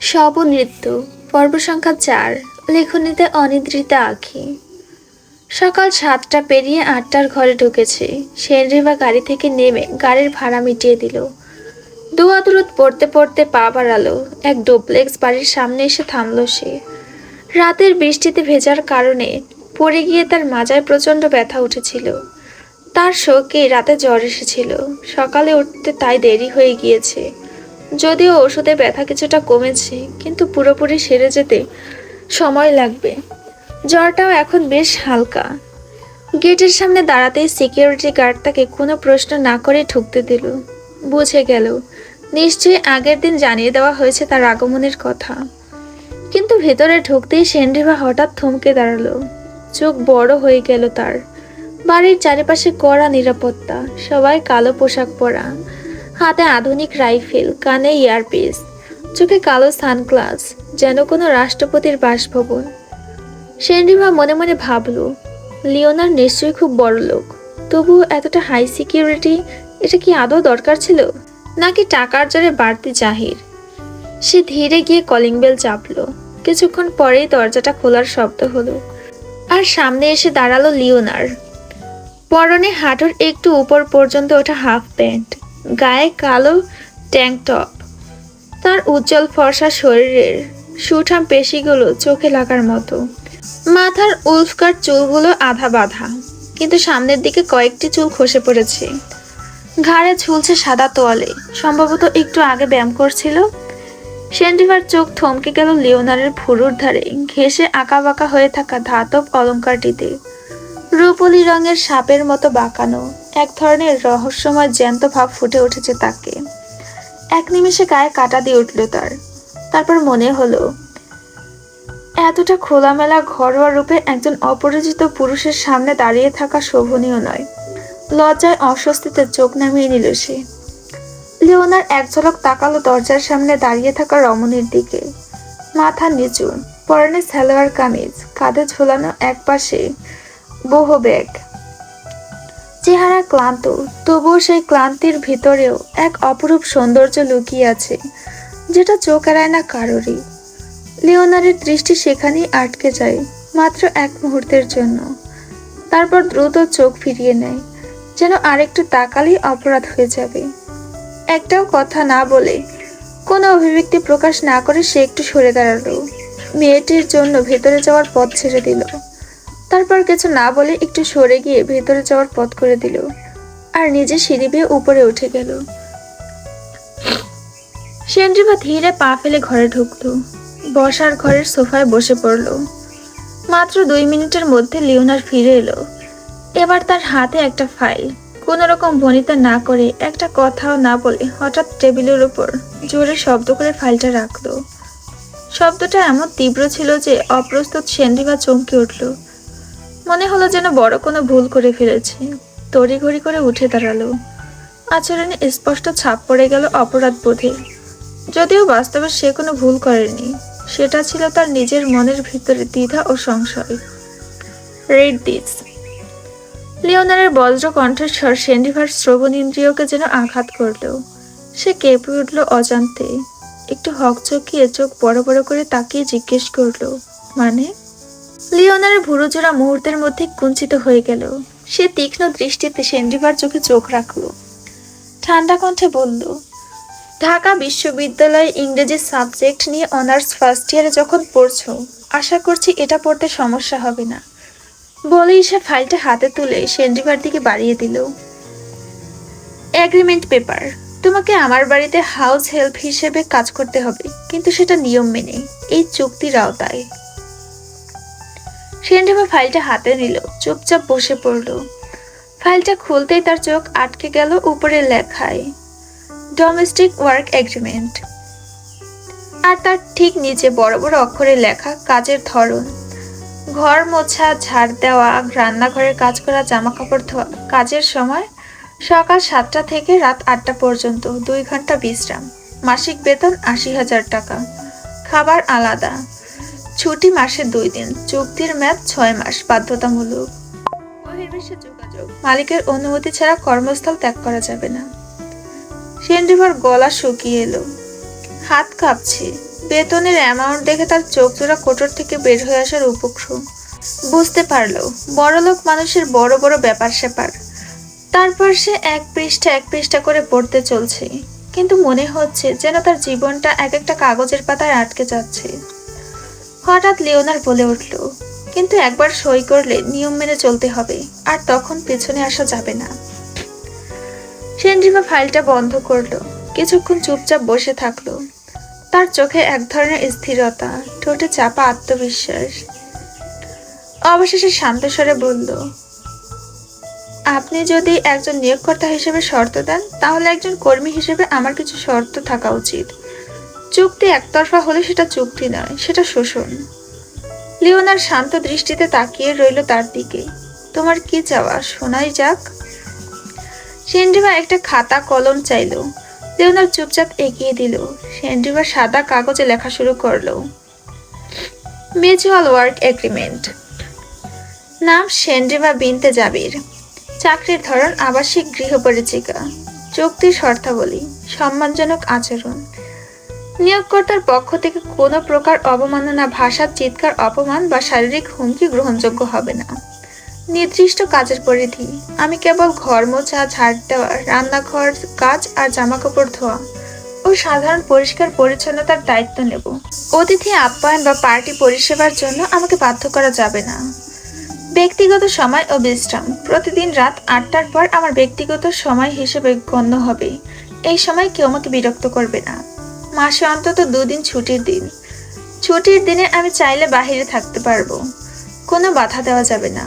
শবনৃত্যু পর্ব সংখ্যা ৪। লেখনীতে অনিদ্রিতা আঁখি। সকাল ৭টা পেরিয়ে ৮টার ঘরে ঢুকেছে। সেনরিভা গাড়ি থেকে নেমে গাড়ির ভাড়া মিটিয়ে দিল। দুয়াদুরুদ পড়তে পড়তে পা বাড়ালো। এক ডুপ্লেক্স বাড়ির সামনে এসে থামল সে। রাতের বৃষ্টিতে ভেজার কারণে পড়ে গিয়ে তার মাজায় প্রচণ্ড ব্যথা উঠেছিল। তার শোকে রাতে জ্বর এসেছিল। সকালে উঠতে তাই দেরি হয়ে গিয়েছে। যদিও ওষুধে ব্যথা কিছুটা কমেছে, কিন্তু পুরোপুরি সেরে যেতে সময় লাগবে। জ্বরটাও এখন বেশ হালকা। গেটের সামনে দাঁড়াতেই সিকিউরিটি গার্ড তাকে কোনো প্রশ্ন না করে ঢুকতে দিল। বুঝে গেল নিশ্চয়ই আগের দিন জানিয়ে দেওয়া হয়েছে তার আগমনের কথা। কিন্তু ভেতরে ঢুকতেই সেনরিভা হঠাৎ থমকে দাঁড়ালো। চোখ বড় হয়ে গেল তার। বাড়ির চারিপাশে কড়া নিরাপত্তা, সবাই কালো পোশাক পরা, হাতে আধুনিক রাইফেল, কানে ইয়ারপিস, চোখে কালো সানগ্লাস, যেন কোনো রাষ্ট্রপতির বাসভবন। সেনরিভা মনে মনে ভাবল, লিওনার নিশ্চয়ই খুব বড় লোক, তবু এতটা হাই সিকিউরিটি, এটা কি আদৌ দরকার ছিল, নাকি টাকার জোরে বাড়তি জাহির? সে ধীরে গিয়ে কলিং বেল চাপল। কিছুক্ষণ পরেই দরজাটা খোলার শব্দ হলো, আর সামনে এসে দাঁড়ালো লিওনার। পরনে হাঁটুর একটু উপর পর্যন্ত ওঠা হাফ প্যান্ট, গায়ে কালো ট্যাঙ্ক টপ। তার উজ্জ্বল ফর্সা শরীরের সুঠাম পেশিগুলো চোখে লাগার মতো। মাথার উল্ফকাট চুলগুলো আধা বাঁধা, কিন্তু সামনের দিকে কয়েকটি চুল খসে পড়েছে। ঘাড়ে ঝুলছে সাদা তোয়ালে, সম্ভবত একটু আগে ব্যায়াম করছিল। সেনরিভার চোখ থমকে গেল লিওনারের ভুরুর ধারে ঘেঁষে আঁকাবাঁকা হয়ে থাকা ধাতব অলংকারটিতে। রূপলি রঙের সাপের মতো বাঁকানো এক ধরনের রহস্যময় জ্যান্ত ভাব ফুটে উঠেছে তাকে। এক নিমেষে গায়ে কাঁটা দিয়ে উঠল তার। তারপর মনে হলো, এতটা খোলামেলা ঘরোয়া রূপে একজন অপরিচিত পুরুষের সামনে দাঁড়িয়ে থাকা শোভনীয় নয়। লজ্জায় অস্বস্তিতে চোখ নামিয়ে নিল সে। লিওনার এক ঝলক তাকালো দরজার সামনে দাঁড়িয়ে থাকা রমণীর দিকে। মাথা নিচু, পরনে সালোয়ার কামিজ, কাঁধে ঝোলানো এক পাশে বহ ব্যাগ। চেহারা ক্লান্ত, তবুও সেই ক্লান্তির ভিতরেও এক অপরূপ সৌন্দর্য লুকিয়ে আছে, যেটা চোখ এড়ায় না কারোরই। লিওনারের দৃষ্টি সেখানেই আটকে যায়, মাত্র এক মুহূর্তের জন্য। তারপর দ্রুত চোখ ফিরিয়ে নেয়, যেন আরেকটু তাকালেই অপরাধ হয়ে যাবে। একটাও কথা না বলে, কোনো অভিব্যক্তি প্রকাশ না করে সে একটু সরে দাঁড়ালো। মেয়েটির জন্য ভেতরে যাওয়ার পথ ছেড়ে দিল। তারপর কিছু না বলে একটু সরে গিয়ে ভেতরে যাওয়ার পথ করে দিল, আর নিজে সিঁড়ি বেয়ে উপরে উঠে গেল। সেনরিভা ধীরে পা ফেলে ঘরে ঢুকলো। বসার ঘরের সোফায় বসে পড়ল। মাত্র 2 মিনিটের মধ্যে লিওনার ফিরে এলো। এবার তার হাতে একটা ফাইল। কোনো রকম ভনিতা না করে, একটা কথাও না বলে হঠাৎ টেবিলের উপর জোরে শব্দ করে ফাইলটা রাখলো। শব্দটা এমন তীব্র ছিল যে অপ্রস্তুত সেনরিভা চমকে উঠল। মনে হলো যেন বড় কোনো ভুল করে ফেলেছে। তড়িঘড়ি করে উঠে দাঁড়ালো। আচরণে স্পষ্ট ছাপ পড়ে গেল অপরাধ বোধে। যদিও বাস্তবে সে কোনো ভুল করেনি, সেটা ছিল তার নিজের মনের ভিতরে দ্বিধা ও সংশয়। Read this. লিওনারের বজ্র কণ্ঠস্বর সেনরিভার শ্রবণেন্দ্রিয়কে যেন আঘাত করল। সে কেঁপে উঠল অজান্তে। একটু হকচকিয়ে চোখ বড় বড় করে তাকিয়ে জিজ্ঞেস করল, মানে? লিওনারের ভুরুজোড়া মুহূর্তের মধ্যে কুঞ্চিত হয়ে গেল। সে তীক্ষ্ণ দৃষ্টিতে সেনরিভার চোখে চোখ রাখল। ঠান্ডা কণ্ঠে বলল, ঢাকা বিশ্ববিদ্যালয়ে ইংরেজি সাবজেক্ট নিয়ে অনার্স ফার্স্ট ইয়ারে যখন পড়ছো, আশা করছি এটা পড়তে সমস্যা হবে না। বলেই সে ফাইলটা হাতে তুলে সেনরিভার দিকে বাড়িয়ে দিল। Agreement paper. তোমাকে আমার বাড়িতে হাউস হেল্প হিসেবে কাজ করতে হবে, কিন্তু সেটা নিয়ম মেনে, এই চুক্তির আওতায়। সেনরিভা ফাইলটা হাতে নিল, চুপচাপ বসে পড়ল। ফাইলটা খুলতেই তার চোখ আটকে গেল উপরে লেখায় ডোমেস্টিক ওয়ার্ক এগ্রিমেন্ট, আর তার ঠিক নিচে বড় বড় অক্ষরে লেখা কাজের ধরন: ঘর মোছা, ঝাড় দেওয়া, রান্নাঘরের কাজ করা, জামা কাপড় ধোয়া। কাজের সময় সকাল 7টা থেকে রাত 8টা পর্যন্ত, 2 ঘন্টা বিশ্রাম। মাসিক বেতন 80,000 টাকা। খাবার আলাদা। ছুটি মাসে 2 দিন। চুক্তির মেয়াদ 6 মাস, বাধ্যতামূলক। বহির্বিশ্বে যোগাযোগ মালিকের অনুমতি ছাড়া কর্মস্থল ত্যাগ করা যাবে না। সেনরিভার গলা শুকিয়ে এলো, হাত কাঁপছে। বেতনের অ্যামাউন্ট দেখে তার চোখ জোড়া কোটর থেকে বের হয়ে আসার উপক্রম। বুঝতে পারলো বড়লোক মানুষের বড় বড় ব্যাপার স্যাপার। তারপর সে এক পৃষ্ঠা করে পড়তে চলছে, কিন্তু মনে হচ্ছে যেন তার জীবনটা এক একটা কাগজের পাতায় আটকে যাচ্ছে। হঠাৎ লিওনার বলে উঠল, কিন্তু একবার সই করলে নিয়ম মেনে চলতে হবে, আর তখন পেছনে আসা যাবে না। সেনজিমা ফাইলটা বন্ধ করলো, কিছুক্ষণ চুপচাপ বসে থাকলো। তার চোখে এক ধরনের স্থিরতা, ঠোঁটে চাপা আত্মবিশ্বাস। অবশেষে শান্ত স্বরে বলল, আপনি যদি একজন নিয়োগকর্তা হিসেবে শর্ত দেন, তাহলে একজন কর্মী হিসেবে আমার কিছু শর্ত থাকা উচিত। চুক্তি একতরফা হলে সেটা চুক্তি নয়, সেটা শোষণ। লিওনার শান্ত দৃষ্টিতে তাকিয়ে রইল তার দিকে। তোমার কি চাওয়া, শোনাই যাক। সেনজিমা একটা খাতা কলম চাইল। লিওনার চুপচাপ এগিয়ে দিল। সেনজিমা সাদা কাগজে লেখা শুরু করলো, মিউচুয়াল ওয়ার্ক এগ্রিমেন্ট। নাম সেনজিমা বিনতে জাবির। চাকরির ধরন আবাসিক গৃহপরিচিকা। চুক্তির শর্তাবলী, সম্মানজনক আচরণ। নিয়োগকর্তার পক্ষ থেকে কোনো প্রকার অবমাননা, ভাষার চিৎকার, অপমান বা শারীরিক হুমকি গ্রহণযোগ্য হবে না। নির্দিষ্ট কাজের পরিধি, আমি কেবল ঘর মোছা, ঝাড় দেওয়া, রান্নাঘর কাজ আর জামাকাপড় ধোয়া ও সাধারণ পরিষ্কার পরিচ্ছন্নতার দায়িত্ব নেব। অতিথি আপ্যায়ন বা পার্টি পরিষেবার জন্য আমাকে বাধ্য করা যাবে না। ব্যক্তিগত সময় ও বিশ্রাম, প্রতিদিন রাত 8টার পর আমার ব্যক্তিগত সময় হিসেবে গণ্য হবে। এই সময় কেউ আমাকে বিরক্ত করবে না। মাসে অন্তত 2 দিন ছুটির দিন। ছুটির দিনে আমি চাইলে বাহিরে থাকতে পারবো, কোনো বাধা দেওয়া যাবে না।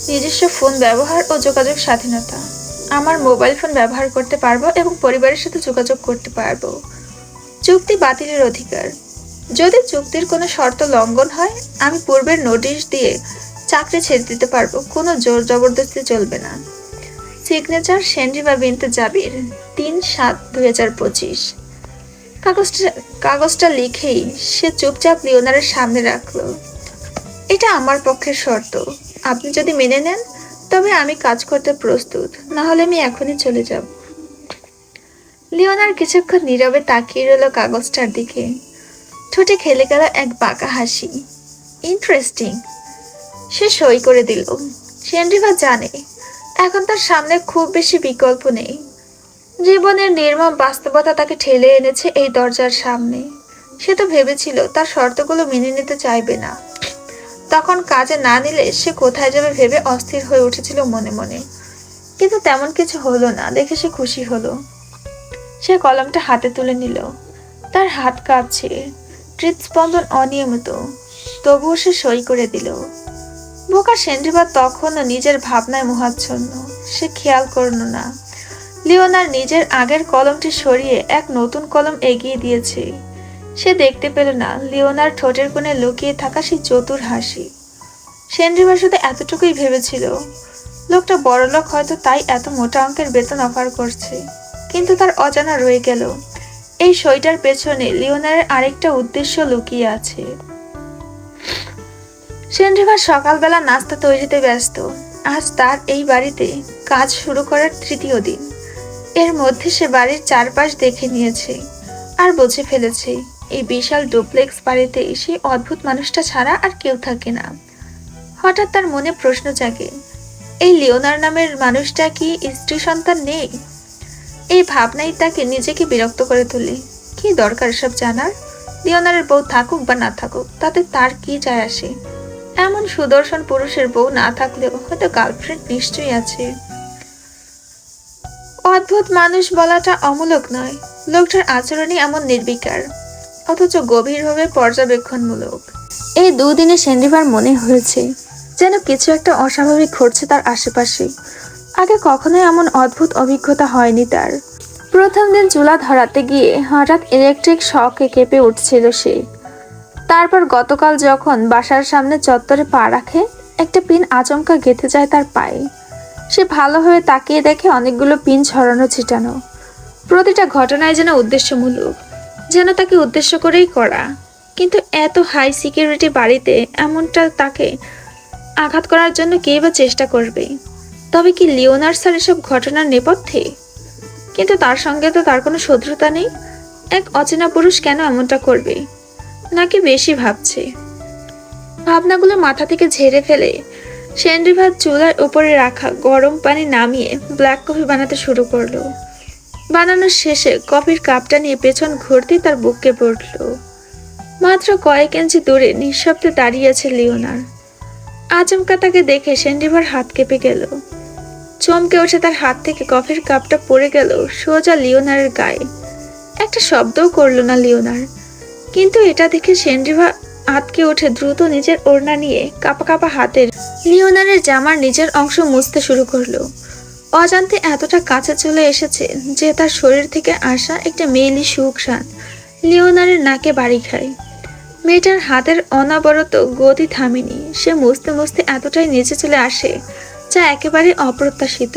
নিজস্ব ফোন ব্যবহার ও যোগাযোগ স্বাধীনতা, আমার মোবাইল ফোন ব্যবহার করতে পারবো এবং পরিবারের সাথে যোগাযোগ করতে পারবো। চুক্তি বাতিলের অধিকার, যদি চুক্তির কোনো শর্ত লঙ্ঘন হয়, আমি পূর্বের নোটিশ দিয়ে চাকরি ছেড়ে দিতে পারবো, কোনো জোর জবরদস্তি চলবে না। সিগনেচার সেনজিমা বিনতে জাবির, 3/7/2025। কাগজটা লিখেই সে চুপচাপ লিওনারের সামনে রাখলো। এটা আমার পক্ষের শর্ত, আপনি যদি মেনে নেন তবে আমি কাজ করতে প্রস্তুত, না হলে আমি এখনই চলে যাব। লিওনার কিছুক্ষণ নীরবে তাকিয়ে রইল কাগজটার দিকে। ঠোঁটে খেলে গেল এক বাঁকা হাসি। ইন্টারেস্টিং। সে সই করে দিল। সেনজিমা জানে এখন তার সামনে খুব বেশি বিকল্প নেই। জীবনের নির্মম বাস্তবতা তাকে ঠেলে এনেছে এই দরজার সামনে। সে তো ভেবেছিল তার শর্তগুলো মেনে নিতে চাইবে না। তখন কাজে না নিলে সে কোথায় যাবে ভেবে অস্থির হয়ে উঠেছিল মনে মনে। কিন্তু তেমন কিছু হলো না দেখে সে খুশি হলো। সে কলমটা হাতে তুলে নিল। তার হাত কাঁপছে, হৃদস্পন্দন অনিয়মিত, তবুও সে সই করে দিল। বোকা সেনজিমা তখনও নিজের ভাবনায় মোহাচ্ছন্ন। সে খেয়াল করল না লিওনার নিজের আগের কলমটি সরিয়ে এক নতুন কলম এগিয়ে দিয়েছে। সে দেখতে পেল না লিওনার ঠোঁটের কোণে লুকিয়ে থাকা সেই চতুর হাসি। সেনজিমা শুধু এতটুকুই ভেবেছিল, লোকটা বড়লোক, হয়তো তাই এত মোটা অঙ্কের বেতন অফার করছে। কিন্তু তার অজানা রয়ে গেল এই সইটার পেছনে লিওনারের আরেকটা উদ্দেশ্য লুকিয়ে আছে। সেনজিমা সকালবেলা নাস্তা তৈরিতে ব্যস্ত। আজ তার এই বাড়িতে কাজ শুরু করার 3য় দিন। এর মধ্যে সে বাড়ির চারপাশ দেখে নিয়েছে আর বুঝে ফেলেছে এই বিশাল ডুপ্লেক্স বাড়িতে সেই অদ্ভুত মানুষটা ছাড়া আর কেউ থাকে না। হঠাৎ তার মনে প্রশ্ন জাগে, এই লিওনার নামের মানুষটা কি স্ত্রী সন্তান নেই? এই ভাবনাই তাকে নিজেকে বিরক্ত করে তোলে। কি দরকার সব জানার? লিওনারের বউ থাকুক বা না থাকুক তাতে তার কি যায় আসে? এমন সুদর্শন পুরুষের বউ না থাকলেও হয়তো গার্লফ্রেন্ড নিশ্চয়ই আছে। অদ্ভুত মানুষ বলাটা অমূলক নয়, লোকটার আচরণই এমন নির্বিকার, অথচ গভীরভাবে পর্যবেক্ষণমূলক। এই 2 দিনে সেনজিমার মনে হয়েছে যেন কিছু একটা অস্বাভাবিক ঘটছে তার আশেপাশে। আগে কখনোই এমন অদ্ভুত অভিজ্ঞতা হয়নি তার। প্রথম দিন চুলা ধরাতে গিয়ে হঠাৎ ইলেকট্রিক শকে কেঁপে উঠছিল সে। তারপর গতকাল যখন বাসার সামনে চত্বরে পা রাখে, একটা পিন আচমকা গেঁথে যায় তার পায়ে। সে ভালোভাবে তাকিয়ে দেখে অনেকগুলো পিন ছড়ানো ছিটানো। প্রতিটা ঘটনায় যেন উদ্দেশ্যমূলক, যেন তাকে উদ্দেশ্য করেই করা। কিন্তু এত হাই সিকিউরিটি বাড়িতে এমনটা তাকে আঘাত করার জন্য কে বা চেষ্টা করবে? তবে কি লিওনার স্যার এসব ঘটনার নেপথ্যে? কিন্তু তার সঙ্গে তো তার কোনো শত্রুতা নেই। এক অচেনা পুরুষ কেন এমনটা করবে? নাকি বেশি ভাবছে? ভাবনাগুলো মাথা থেকে ঝেড়ে ফেলে সেনরিভা চুলার উপরে রাখা গরম পানি নামিয়ে ব্ল্যাক কফি বানাতে শুরু করলো। বানানোর শেষে কফির কাপটা নিয়ে পেছন ঘুরতেই তার বুক কেঁপে উঠল। মাত্র কয়েক ইঞ্চি দূরে নিঃশব্দে দাঁড়িয়ে আছে লিওনার। আচমকা তাকে দেখে সেনরিভার হাত কেঁপে গেল। চমকে উঠে তার হাত থেকে কফির কাপটা পড়ে গেল সোজা লিওনারের গায়ে। একটা শব্দও করলো না লিওনার, কিন্তু এটা দেখে সেনরিভা আতকে উঠে দ্রুত নিজের ওড়না নিয়ে কাপা কাপা হাতের লিওনারের জামার নিজের অংশ মুছতে শুরু করলো। অজান্তে এতটা কাছে চলে এসেছে যে তার শরীর থেকে আসা একটা মেয়েলি সুঘ্রাণ লিওনারের নাকে বাড়ি খায়। মেয়েটার হাতের অনাবরত গতি থামেনি। সে মুছতে মুছতে এতটাই নিচে চলে আসে যা একেবারে অপ্রত্যাশিত।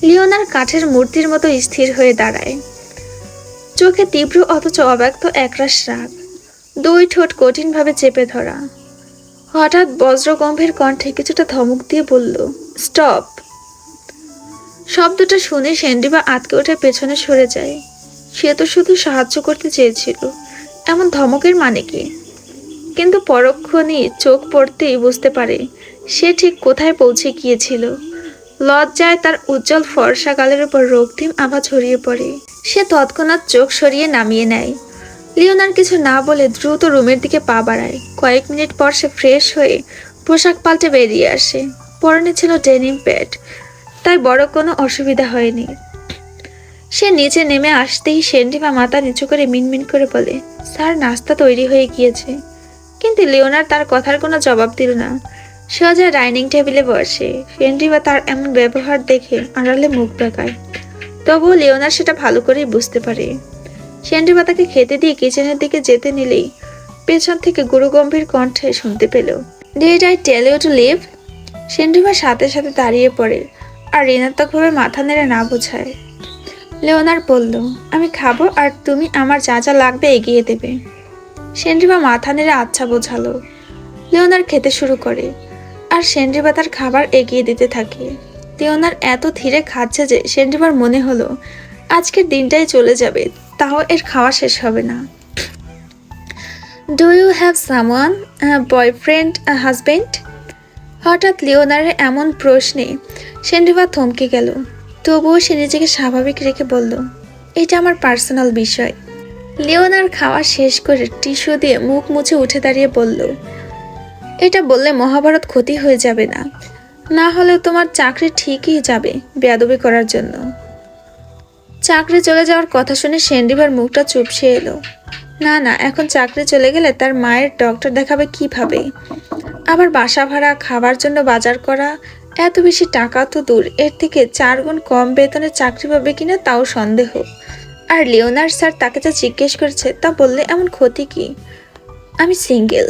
লিওনার কাঠের মূর্তির মতো স্থির হয়ে দাঁড়ায়, চোখে তীব্র অথচ অব্যক্ত একরাশ রাগ, দুই ঠোঁট কঠিনভাবে চেপে ধরা। হঠাৎ বজ্রগম্ভীর কণ্ঠে কিছুটা ধমক দিয়ে বলল, স্টপ। শব্দটা শুনে সেনরিভা আতকে উঠে পেছনে সরে যায়। সে তো শুধু সাহায্য করতে চেয়েছিল, এমন ধমকের মানে কি? কিন্তু পরক্ষণেই চোখ পড়তেই বুঝতে পারে সে ঠিক কোথায় পৌঁছে গিয়েছিল। লজ্জায় তার উজ্জ্বল ফর্সা গালের উপর রক্তিম আভা ছড়িয়ে পড়ে। সে তৎক্ষণাৎ চোখ সরিয়ে নামিয়ে নেয়। লিওনার কিছু না বলে দ্রুত রুমের দিকে পা বাড়ায়। কয়েক মিনিট পর সে ফ্রেশ হয়ে পোশাক পাল্টে বেরিয়ে আসে। পরনে ছিল ডেনিম প্যান্ট, তাই বড় কোনো অসুবিধা হয়নি। সে নিচে নেমে আসতেই সেনরিভা মাথা নিচু করে মিনমিন করে বলে, স্যার নাস্তা তৈরি হয়ে গিয়েছে। কিন্তু লিওনার তার কথার কোনো জবাব দিল না। সোজা ডাইনিং টেবিলে বসে। সেনরিভা তার এমন ব্যবহার দেখে আড়ালে মুখ বাঁকায়, তবুও লিওনার সেটা ভালো করেই বুঝতে পারে। সেনরিভা তাকে খেতে দিয়ে কিচেনের দিকে যেতে নিলেই পেছন থেকে গুরুগম্ভীর কণ্ঠে শুনতে পেল, did I tell you to leave? সেনরিভার সাথে সাথে দাঁড়িয়ে পড়ে আর ঋণাত্মকভাবে মাথা নেড়ে না বোঝায়। লিওনার বলল, আমি খাবো আর তুমি আমার যা যা লাগবে এগিয়ে দেবে। সেনরিভা মাথা নেড়ে আচ্ছা বোঝালো। লিওনার খেতে শুরু করে আর সেনরিভা তার খাবার এগিয়ে দিতে থাকে। লিওনার এত ধীরে খাচ্ছে যে সেনরিভার মনে হলো আজকের দিনটাই চলে যাবে, তাও এর খাওয়া শেষ হবে না। Do you have someone, boyfriend, husband? হঠাৎ লিওনারের এমন প্রশ্নে সেনরিভা থমকে গেল। তবুও সে নিজেকে স্বাভাবিক রেখে বলল, এটা আমার পার্সোনাল বিষয়। লিওনার খাওয়া শেষ করে টিস্যু দিয়ে মুখ মুছে উঠে দাঁড়িয়ে বলল, এটা বললে মহাভারত ক্ষতি হয়ে যাবে না? না হলেও তোমার চাকরি ঠিকই যাবে বেয়াদবি করার জন্য। চাকরি চলে যাওয়ার কথা শুনে সেনরিভার মুখটা চুপসে এলো। না না, এখন চাকরি চলে গেলে তার মায়ের ডক্টর দেখাবে কিভাবে? আবার বাসা ভাড়া, খাবার জন্য বাজার করা, এত বেশি টাকা তো দূর, এর থেকে 4 গুণ কম বেতনে চাকরি পাবে কিনা তাও সন্দেহ। আর লিওনার স্যার তাকে যা জিজ্ঞেস করেছে তা বললে এমন ক্ষতি কি? আমি সিঙ্গেল,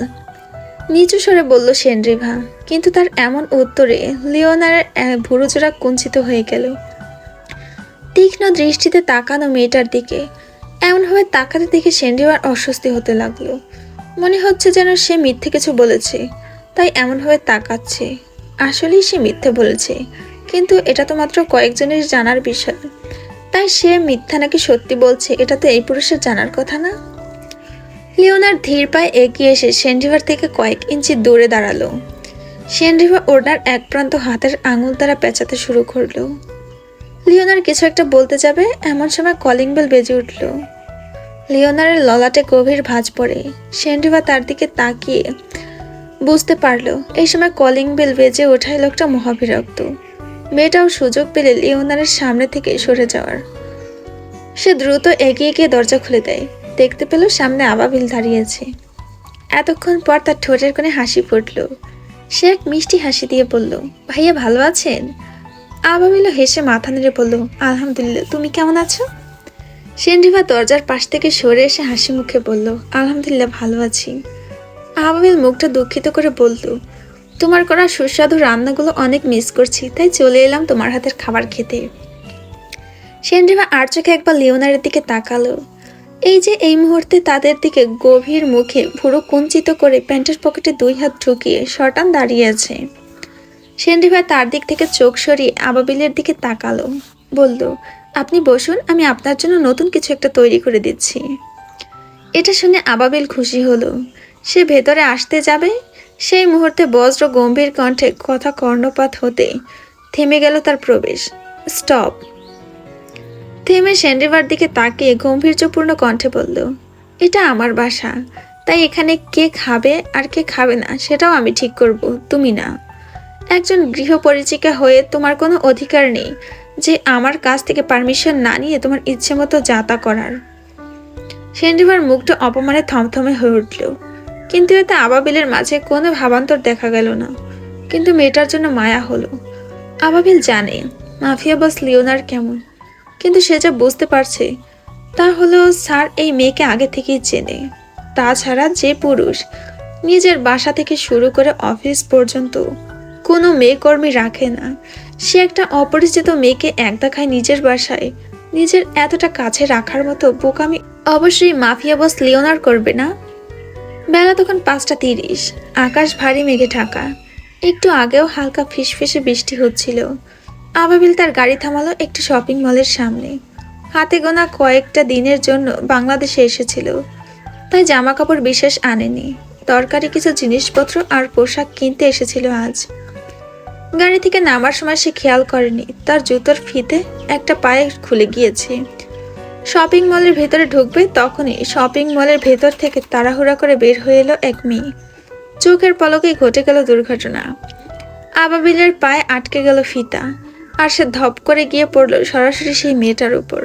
নিচু স্বরে বলল সেনরিভা। কিন্তু তার এমন উত্তরে লিওনারের ভুরুজোড়া কুঞ্চিত হয়ে গেল। তীক্ষ্ণ দৃষ্টিতে তাকানো মেয়েটার দিকে এমনভাবে তাকাতে দেখে সেনরিভার অস্বস্তি হতে লাগলো। মনে হচ্ছে যেন সে মিথ্যে কিছু বলেছে, তাই এমনভাবে তাকাচ্ছে। আসলেই সে মিথ্যে বলেছে, কিন্তু এটা তো মাত্র কয়েকজনের জানার বিষয়। তাই সে মিথ্যা নাকি সত্যি বলছে এটা তো এই পুরুষের জানার কথা না। লিওনার ধীর পায়ে এগিয়ে এসে সেনরিভার থেকে কয়েক ইঞ্চি দূরে দাঁড়ালো। সেনরিভা ওড়নার এক প্রান্ত হাতের আঙুল দ্বারা পেঁচাতে শুরু করলো। লিওনার কিছু একটা বলতে যাবে এমন সময় কলিং বেল বেজে উঠল। লিওনারের ললাটে গভীর ভাঁজ পড়ে। সেনরিভা তার দিকে তাকিয়ে বুঝতে পারল এই সময় কলিং বেল বেজে ওঠায় লোকটা মহাবিরক্ত। মেয়েটাও সুযোগ পেলে লিওনারের সামনে থেকে সরে যাওয়ার। সে দ্রুত এগিয়ে গিয়ে দরজা খুলে দেয়। দেখতে পেল সামনে আবাবিল দাঁড়িয়েছে। এতক্ষণ পর তার ঠোঁটের কোণে হাসি ফুটল। সে এক মিষ্টি হাসি দিয়ে বলল, ভাইয়া ভালো আছেন? আবাবিলও হেসে মাথা নেড়ে বলল, আলহামদুলিল্লাহ, তুমি কেমন আছো? সেনরিভা দরজার পাশ থেকে সরে এসে হাসি মুখে বলল, আলহামদুলিল্লাহ ভালো আছি। আবাবিল মুখটা দুঃখিত করে বলল, তোমার করা সুস্বাদু রান্নাগুলো অনেক মিস করছি, তাই চলে এলাম তোমার হাতের খাবার খেতে। সেনরিভা আর চোখে একবার লিওনারের দিকে তাকালো। এই মুহূর্তে তাদের দিকে গভীর মুখে ভুরু কুঞ্চিত করে প্যান্টের পকেটে 2 হাত ঢুকিয়ে শটান দাঁড়িয়ে আছে। সেনরিভা তার দিক থেকে চোখ সরিয়ে আবাবিলের দিকে তাকালো, বলল, আপনি বসুন, আমি আপনার জন্য নতুন কিছু একটা তৈরি করে দিচ্ছি। এটা শুনে আবাবিল খুশি হলো। সে ভেতরে আসতে যাবে, সেই মুহূর্তে বজ্র গম্ভীর কণ্ঠে কথা কর্ণপাত হতে থেমে গেল তার প্রবেশ। স্টপ। থেমে সেন্ড্রিভার দিকে তাকিয়ে গম্ভীর্যপূর্ণ কণ্ঠে বলল, এটা আমার বাসা, তাই এখানে কে খাবে আর কে খাবে না সেটাও আমি ঠিক করব, তুমি না। একজন গৃহপরিচিকা হয়ে তোমার কোনো অধিকার নেই যে আমার কাছ থেকে পারমিশন না নিয়ে তোমার ইচ্ছে মতো যা তা করার। সেন্ড্রিভার মুখটা অপমানে থমথমে হয়ে উঠল, কিন্তু এতে আবাবিলের মাঝে কোনো ভাবান্তর দেখা গেল না। কিন্তু মেয়েটার জন্য মায়া হলো। আবাবিল জানে মাফিয়া বস লিওনার কেমন, কিন্তু সে যা বুঝতে পারছে তা হলো স্যার এই মেয়েকে আগে থেকেই চেনে। তাছাড়া যে পুরুষ নিজের বাসা থেকে শুরু করে অফিস পর্যন্ত কোনো মেয়ে কর্মী রাখে না, সে একটা অপরিচিত মেয়েকে এক দেখায় নিজের বাসায় নিজের এতটা কাছে রাখার মতো বোকামি অবশ্যই মাফিয়া বস লিওনার করবে না। বেলা তখন 5:30, আকাশ ভারী মেঘে ঢাকা। একটু আগেও হালকা ফিসফিসে বৃষ্টি হচ্ছিল। আবাবিল তার গাড়ি থামালো একটি শপিং মলের সামনে। হাতে গোনা কয়েকটা দিনের জন্য বাংলাদেশে এসেছিল, তাই জামা কাপড় বিশেষ আনেনি। দরকারি কিছু জিনিসপত্র আর পোশাক কিনতে এসেছিল আজ। গাড়ি থেকে নামার সময় সে খেয়াল করেনি তার জুতোর ফিতে একটা পায়ে খুলে গিয়েছে। শপিং মলের ভেতরে ঢুকবে তখনই শপিং মলের ভেতর থেকে তাড়াহুড়া করে বের হয়ে এলো এক মেয়ে। চোখের পলকেই ঘটে গেল দুর্ঘটনা। আবাবিলের পায়ে আটকে গেল ফিতা, আর সে ধপ করে গিয়ে পড়ল সরাসরি সেই মেয়েটার উপর।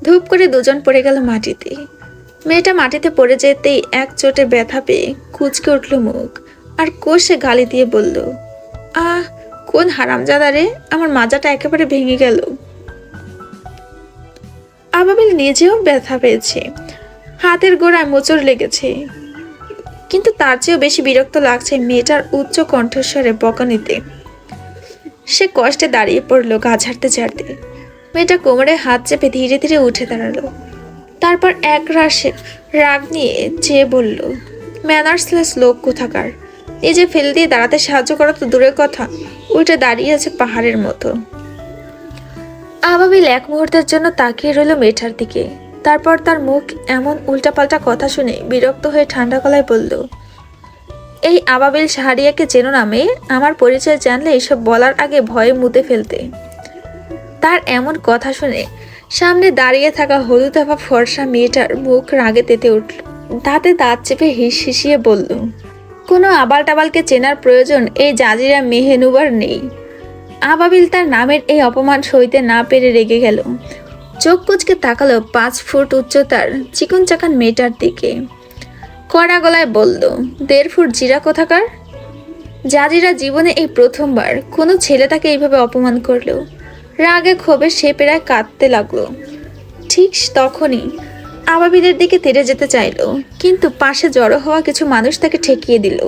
ধূপ করে দুজন পড়ে গেল মাটিতে। মেয়েটা মাটিতে পড়ে যেতেই এক চোটে ব্যথা পেয়ে কুঁচকে উঠল মুখ, আর কষে গালি দিয়ে বলল, আহ, কোন হারামজাদা রে, আমার মাজাটা একেবারে ভেঙে গেল। আবাবিল নিজেও ব্যথা পেয়েছে, হাতের গোড়ায় মোচড় লেগেছে, কিন্তু তার চেয়েও বেশি বিরক্ত লাগছে মেয়েটার উচ্চ কণ্ঠস্বরে বকানিতে। সে কষ্টে দাঁড়িয়ে পড়ল গা ঝাড়তে ঝাড়তে। মেয়েটা কোমরে হাত চেপে ধীরে ধীরে উঠে দাঁড়ালো। তারপর এক রাশে রাগ নিয়ে চেয়ে বলল, ম্যানার্সলেস লোক কোথাকার, নিজে ফেলে দিয়ে দাঁড়াতে সাহায্য করা তো দূরের কথা, উল্টে দাঁড়িয়ে আছে পাহাড়ের মতো। আবাবিল এক মুহূর্তের জন্য তাকিয়ে রইল মেয়েটার দিকে। তারপর তার মুখ এমন উল্টাপাল্টা কথা শুনে বিরক্ত হয়ে ঠান্ডা গলায় বলল, এই আবাবিল শাহরিয়াকে চেনো না মেয়ে? আমার পরিচয় জানলে এসব বলার আগে ভয়ে মুতে ফেলতে। তার এমন কথা শুনে সামনে দাঁড়িয়ে থাকা হলুদ আভা ফর্সা মেয়েটার মুখ রাগে তেতে উঠল। দাঁতে দাঁত চেপে হিসিয়ে বলল, কোনো আবাল টাবালকে চেনার প্রয়োজন এই জাজিরা মেহেনুবার নেই। আবাবিল তার নামের এই অপমান সইতে না পেরে রেগে গেল। চোখ কুচকে তাকালো 5 ফুট উচ্চতার চিকন চাকান মেয়েটার দিকে। কড়া গলায় বলল, 1.5 ফুট জিরা কোথাকার। জাজিরা জীবনে এই প্রথমবার কোনো ছেলে তাকে এইভাবে অপমান করলো। রাগে ক্ষোভে সে প্রায় কাঁদতে লাগলো। ঠিক তখনই আবাবিলের দিকে তেড়ে যেতে চাইল, কিন্তু পাশে জড়ো হওয়া কিছু মানুষ তাকে ঠেকিয়ে দিল।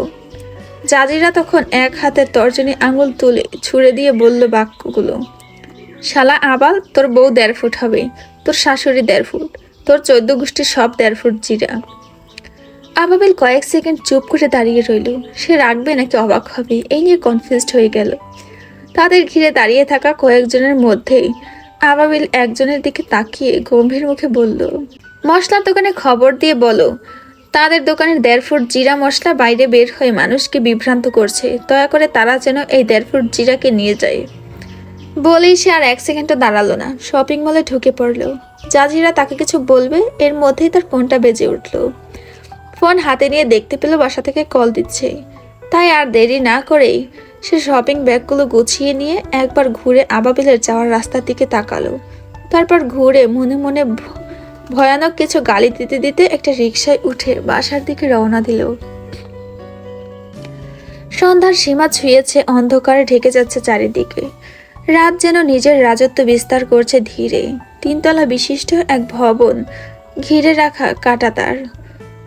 জাজিরা তখন এক হাতের তর্জনী আঙুল তুলে ছুঁড়ে দিয়ে বলল বাক্যগুলো, শালা আবাল, তোর বউ 1.5 ফুট হবে, তোর শাশুড়ি 1.5 ফুট, তোর 14 গোষ্ঠীর সব 1.5 ফুট জিরা। আবাবিল কয়েক সেকেন্ড চুপ করে দাঁড়িয়ে রইল। সে রাখবে নাকি অবাক হবে এই নিয়ে কনফিউজড হয়ে গেল। তাদের ঘিরে দাঁড়িয়ে থাকা কয়েকজনের মধ্যেই আবাবিল একজনের দিকে তাকিয়ে গম্ভীর মুখে বলল, মশলার দোকানে খবর দিয়ে বলো তাদের দোকানের 1.5 ফুট জিরা মশলা বাইরে বের হয়ে মানুষকে বিভ্রান্ত করছে, দয়া করে তারা যেন এই 1.5 ফুট জিরাকে নিয়ে যায়। বলেই সে আর এক সেকেন্ডও দাঁড়ালো না, শপিং মলে ঢুকে পড়ল। জাজিরা তাকে কিছু বলবে এর মধ্যেই তার ফোনটা বেজে উঠল। ফোন হাতে নিয়ে দেখতে পেল বাসা থেকে কল দিচ্ছে। তাই আর দেরি না করেই সে শপিং ব্যাগগুলো গুছিয়ে নিয়ে একবার ঘুরে আবাবিলের যাওয়ার রাস্তার দিকে তাকালো। তারপর ঘুরে মনে মনে ভয়ানক কিছু গালি দিতে দিতে একটা রিকশায় উঠে বাসার দিকে রওনা দিল। সন্ধ্যার সীমা ছুঁয়েছে, অন্ধকারে ঢেকে যাচ্ছে চারিদিকে। রাত যেন নিজের রাজত্ব বিস্তার করছে ধীরে। 3 তলা বিশিষ্ট এক ভবন, ঘিরে রাখা কাঁটাতার,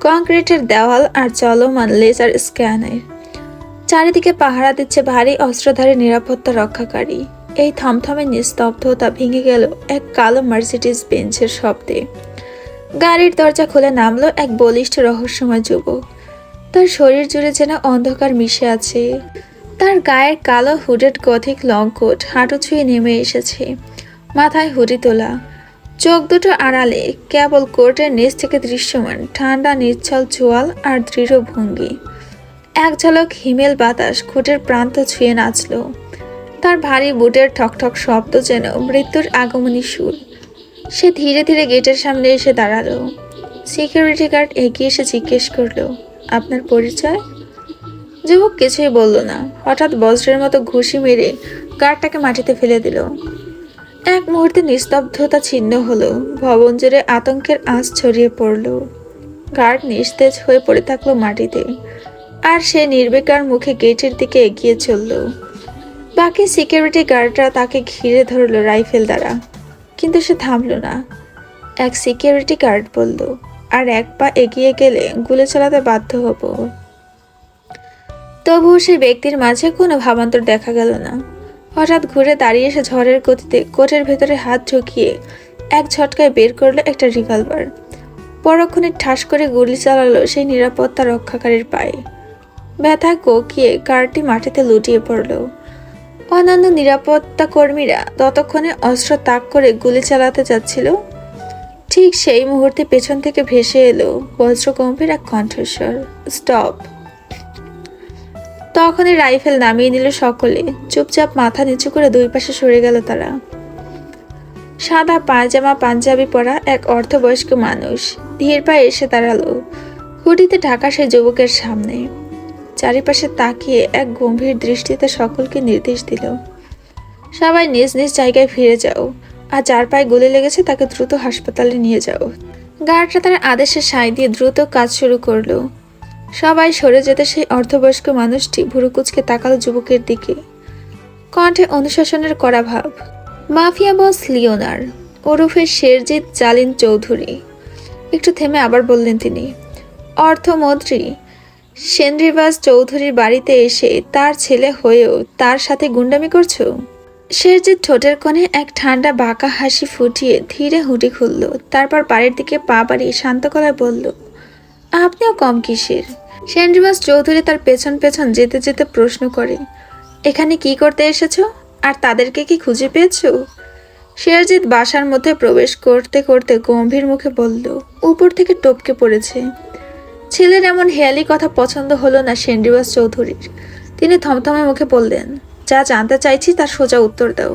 কংক্রিটের দেওয়াল আর চলমান লেজার স্ক্যানার। চারিদিকে পাহারা দিচ্ছে ভারী অস্ত্রধারী নিরাপত্তা রক্ষাকারী। এই থমথমে নিস্তব্ধতা ভেঙে গেল এক কালো মার্সিডিজ বেঞ্চের শব্দে। গাড়ির দরজা খুলে নামলো এক বলিষ্ঠ রহস্যময় যুবক। তার শরীর জুড়ে যেন অন্ধকার মিশে আছে। তার গায়ের কালো হুডেড গথিক লং কোট হাঁটু ছুঁয়ে নেমে এসেছে। মাথায় হুডি তোলা, চোখ দুটো আড়ালে, কেবল কোটের নিচ থেকে দৃশ্যমান ঠান্ডা নিশ্চল চোয়াল আর দৃঢ় ভঙ্গি। এক ঝলক হিমেল বাতাস খুঁটের প্রান্ত ছুঁয়ে নাচল। তার ভারী বুটের ঠকঠক শব্দ যেন মৃত্যুর আগমনী সুর। সে ধীরে ধীরে গেটের সামনে এসে দাঁড়ালো। সিকিউরিটি গার্ড এগিয়ে এসে জিজ্ঞেস করলো, আপনার পরিচয়? যুবক কিছুই বলল না। হঠাৎ বজ্রের মতো ঘুষি মেরে গার্ডটাকে মাটিতে ফেলে দিল। এক মুহূর্তে নিস্তব্ধতা ছিন্ন হলো। ভবন জুড়ে আতঙ্কের আঁচ ছড়িয়ে পড়ল। গার্ড নিস্তেজ হয়ে পড়ে থাকলো মাটিতে, আর সে নির্বিকার মুখে গেটের দিকে এগিয়ে চলল। বাকি সিকিউরিটি গার্ডরা তাকে ঘিরে ধরল রাইফেল দ্বারা, কিন্তু সে থামল না। এক সিকিউরিটি গার্ড বলল, আর এক পা এগিয়ে গেলে গুলি চালাতে বাধ্য হব। তবুও সেই ব্যক্তির মাঝে কোনো ভাবান্তর দেখা গেল না। হঠাৎ ঘুরে দাঁড়িয়ে এসে ঝড়ের গতিতে কোটের ভেতরে হাত ঢুকিয়ে এক ঝটকায় বের করলো একটা রিভলভার। পরক্ষণে ঠাস করে গুলি চালালো সেই নিরাপত্তা রক্ষাকারীর পায়ে। ব্যথা কোকিয়ে গার্ডটি মাটিতে লুটিয়ে পড়ল। অন্যান্য নিরাপত্তা কর্মীরা ততক্ষণে অস্ত্র তাক করে গুলি চালাতে যাচ্ছিল। ঠিক সেই মুহূর্তে পেছন থেকে ভেসে এলো বজ্রগম্ভীর এক কণ্ঠস্বর, স্টপ। তখনই রাইফেল নামিয়ে নিল সকলে। চুপচাপ মাথা নিচু করে দুই পাশে সরে গেল তারা। সাদা পায়জামা পাঞ্জাবি পরা এক অর্ধবয়স্ক মানুষ ধীর পায়ে এসে দাঁড়ালো হুডিতে ঢাকা সেই যুবকের সামনে। চারিপাশে তাকিয়ে এক গম্ভীর দৃষ্টিতে সকলকে নির্দেশ দিল, সবাই নিজ নিজ জায়গায় ফিরে যাও, আর যার পায়ে গুলি লেগেছে তাকে দ্রুত হাসপাতালে নিয়ে যাও। গার্ডরা তার আদেশে সায় দিয়ে দ্রুত কাজ শুরু করলো। সবাই সরে যেতে সেই অর্ধবয়স্ক মানুষটি ভুরু কুঁচকে তাকালো যুবকের দিকে, কণ্ঠে অনুশাসনের কড়া ভাব। মাফিয়া বস লিওনার ওরফে শেরজিৎ জালিন চৌধুরী। একটু থেমে আবার বললেন তিনি, অর্থমন্ত্রী সেনরিবাস চৌধুরীর বাড়িতে এসে তার ছেলে হয়েও তার সাথে গুন্ডামি করছো? শেরজিৎ ঠোঁটের কোণে এক ঠান্ডা বাঁকা হাসি ফুটিয়ে ধীরে হুডি খুলল। তারপর বাড়ির দিকে পা বাড়িয়ে শান্ত গলায় বলল, আপনিও কম কিসের? সেনরিবাস চৌধুরী তার পেছন পেছন যেতে যেতে প্রশ্ন করে, এখানে কি করতে এসেছো, আর তাদেরকে কি খুঁজে পেয়েছো? শেরজিৎ বাসার মধ্যে প্রবেশ করতে করতে গম্ভীর মুখে বলল, উপর থেকে টপকে পড়েছে। ছেলের এমন হেয়ালি কথা পছন্দ হলো না সেনরিবাস চৌধুরীর। তিনি থমথমে মুখে বললেন, যা জানতে চাইছি তার সোজা উত্তর দাও।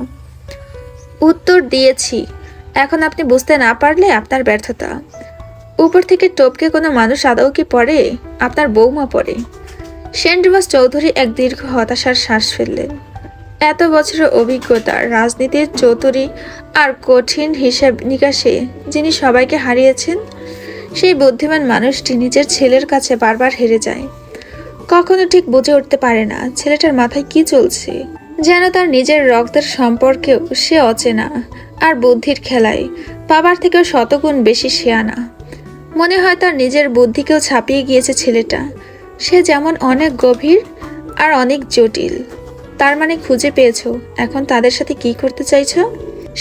উত্তর দিয়েছি, এখন আপনি বুঝতে না পারলে আপনার ব্যর্থতা। উপর থেকে টপকে কোনো মানুষ আদৌ কি পড়ে? আপনার বৌমা পড়ে। সেনরিবাস চৌধুরী এক দীর্ঘ হতাশার শ্বাস ফেললেন। এত বছরের অভিজ্ঞতা, রাজনীতির চতুরি আর কঠিন হিসাব নিকাশে যিনি সবাইকে হারিয়েছেন, সেই বুদ্ধিমান মানুষটি নিজের ছেলের কাছে বারবার হেরে যায়। কখনো ঠিক বুঝে উঠতে পারে না ছেলেটার মাথায় কি চলছে। যেন তার নিজের রক্তের সম্পর্কেও সে অচেনা, আর বুদ্ধির খেলায় বাবার থেকেও শতগুণ বেশি শেয়ানা। মনে হয় তার নিজের বুদ্ধিকেও ছাপিয়ে গিয়েছে ছেলেটা। সে যেমন অনেক গভীর আর অনেক জটিল। তার মানে খুঁজে পেয়েছো, এখন তাদের সাথে কি করতে চাইছো?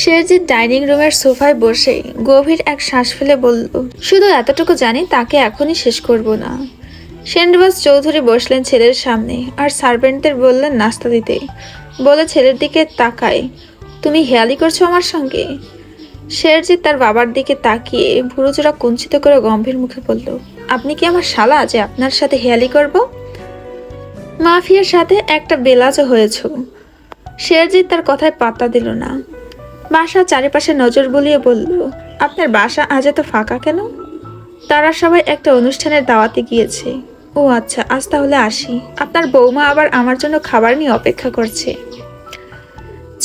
শেরজিৎ ডাইনিং রুমের সোফায় বসে গভীর এক শ্বাস ফেলে বলল, শুধু এতটুকু জানি তাকে এখনই শেষ করব না। সেনরিবাস চৌধুরী বসলেন ছেলের সামনে আর সার্ভেন্টদের বললেন নাস্তা দিতে। বলে ছেলের দিকে তাকায়, তুমি হেয়ালি করছো আমার সঙ্গে? শেরজিৎ তার বাবার দিকে তাকিয়ে ভুরুজোড়া কুঞ্চিত করে গম্ভীর মুখে বলল, আপনি কি আমার শালা যে আপনার সাথে হেয়ালি করব? মাফিয়ার সাথে একটা বেলাজও হয়েছ। শেরজিৎ তার কথায় পাত্তা দিল না। বাসা চারিপাশে নজর বুলিয়ে বলল, আপনার বাসা আজ এত ফাঁকা কেন? তারা সবাই একটা অনুষ্ঠানের দাওয়াতে গিয়েছে। ও আচ্ছা, আজ তাহলে আসি। আপনার বৌমা আবার আমার জন্য খাবার নিয়ে অপেক্ষা করছে।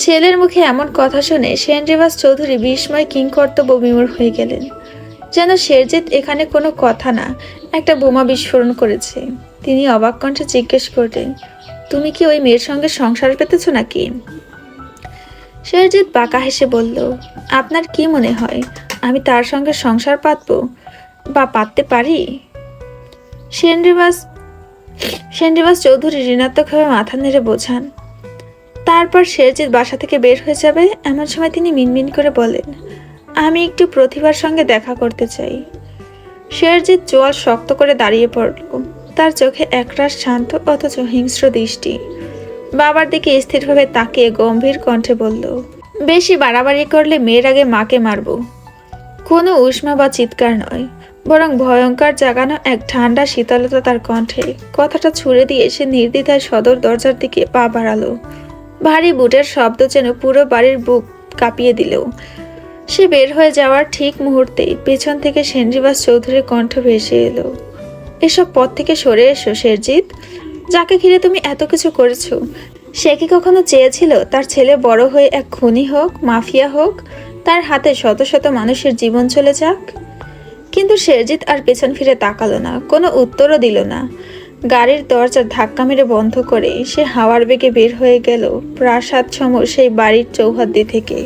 ছেলের মুখে এমন কথা শুনে সেনরিবাস চৌধুরী বিস্ময় কিংকর্তব্য বিমূঢ় হয়ে গেলেন। যেন শেরজিৎ এখানে কোনো কথা না, একটা বোমা বিস্ফোরণ করেছে। তিনি অবাক কণ্ঠে জিজ্ঞেস করলেন, তুমি কি ওই মেয়ের সঙ্গে সংসার পেতেছ নাকি? শেরজিৎ বাঁকা হেসে বলল, আপনার কি মনে হয় আমি তার সঙ্গে সংসার পাতবো বা পাততে পারি? সেনরিবাস চৌধুরী ঋণাত্মকভাবে মাথা নেড়ে বোঝান। তারপর শেরজিৎ বাসা থেকে বের হয়ে যাবে এমন সময় তিনি মিনমিন করে বলেন, আমি একটু প্রতিভার সঙ্গে দেখা করতে চাই। শেরজিৎ চোয়াল শক্ত করে দাঁড়িয়ে পড়ল। তার চোখে একরাশ শান্ত অথচ হিংস্র দৃষ্টি। বাবার দিকে স্থিরভাবে তাকিয়ে গম্ভীর কণ্ঠে বলল, বেশি বাড়াবাড়ি করলে মেয়ের আগে মাকে মারবো। কোনো উষ্মা বা চিৎকার নয়, বরং ভয়ঙ্কর জাগানো এক ঠান্ডা শীতলতা তার কণ্ঠে। কথাটা ছুড়ে দিয়ে সে নির্দ্বিধায় সদর দরজার দিকে পা বাড়ালো। ভারী বুটের শব্দ যেন পুরো বাড়ির বুক কাঁপিয়ে দিল। সে বের হয়ে যাওয়ার ঠিক মুহূর্তেই পেছন থেকে সেনরিবাস চৌধুরীর কণ্ঠ ভেসে এলো। এসব পথ থেকে সরে এসো শেরজিৎ। যাকে ঘিরে তুমি এত কিছু করেছো, সে কি কখনো চেয়েছিল তার ছেলে বড় হয়ে এক খুনি হোক, মাফিয়া হোক, তার হাতে শত শত মানুষের জীবন চলে যাক? কিন্তু শেরজিৎ আর পেছন ফিরে তাকালো না, কোনো উত্তরও দিল না। গাড়ির দরজা ধাক্কা মেরে বন্ধ করে সে হাওয়ার বেগে বের হয়ে গেল প্রাসাদ সম সেই বাড়ির চৌহদ্দি থেকে।